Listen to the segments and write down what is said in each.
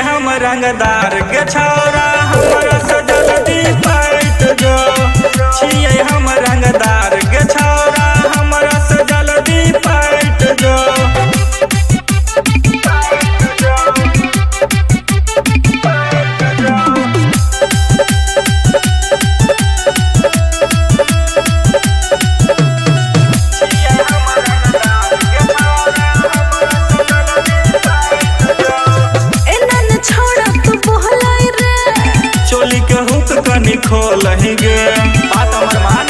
हम रंगदार के छौरा हमरा से जल्दी बैठ जो छिए हम रंगदार के छौरा हमरा से जल्दी बैठ जो चोली के हुक कनी खोलही गे बात हमर मान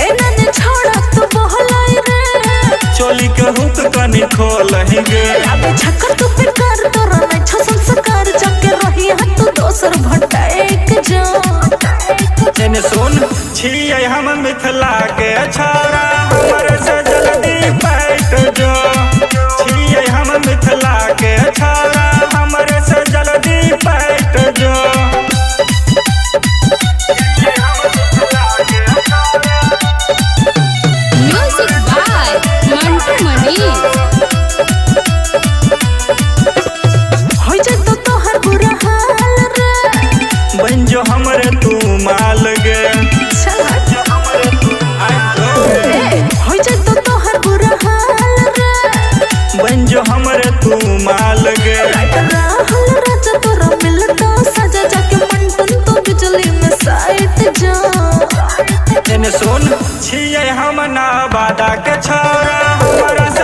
एनन छोड़ा तू बहलाई रे चोली के हुक कनी खोलही गे अब छक्कर तू पे कर तोरा नै छ संस्कार जके रही है तू दोसर भटक जा एने सुन छिए हम मिथिला के छौरा हमर से जल्दी बैठ जो छिए हम मिथिला के छौरा हमर से जल्दी बैठ जो म्यूजिक बाय मंटू मनी होई जे तो तोहर बुरा हाल रे बन जो हमरे तू माल गे होई जे तो तोहर बुरा हाल रे बन जो हमरे तू माल गे राहुल राजा तोरा मिलता सजा जाके मंटन तो बिजली में साइट जा एने सुन छिए हम ना बादा के छौरा हमरा से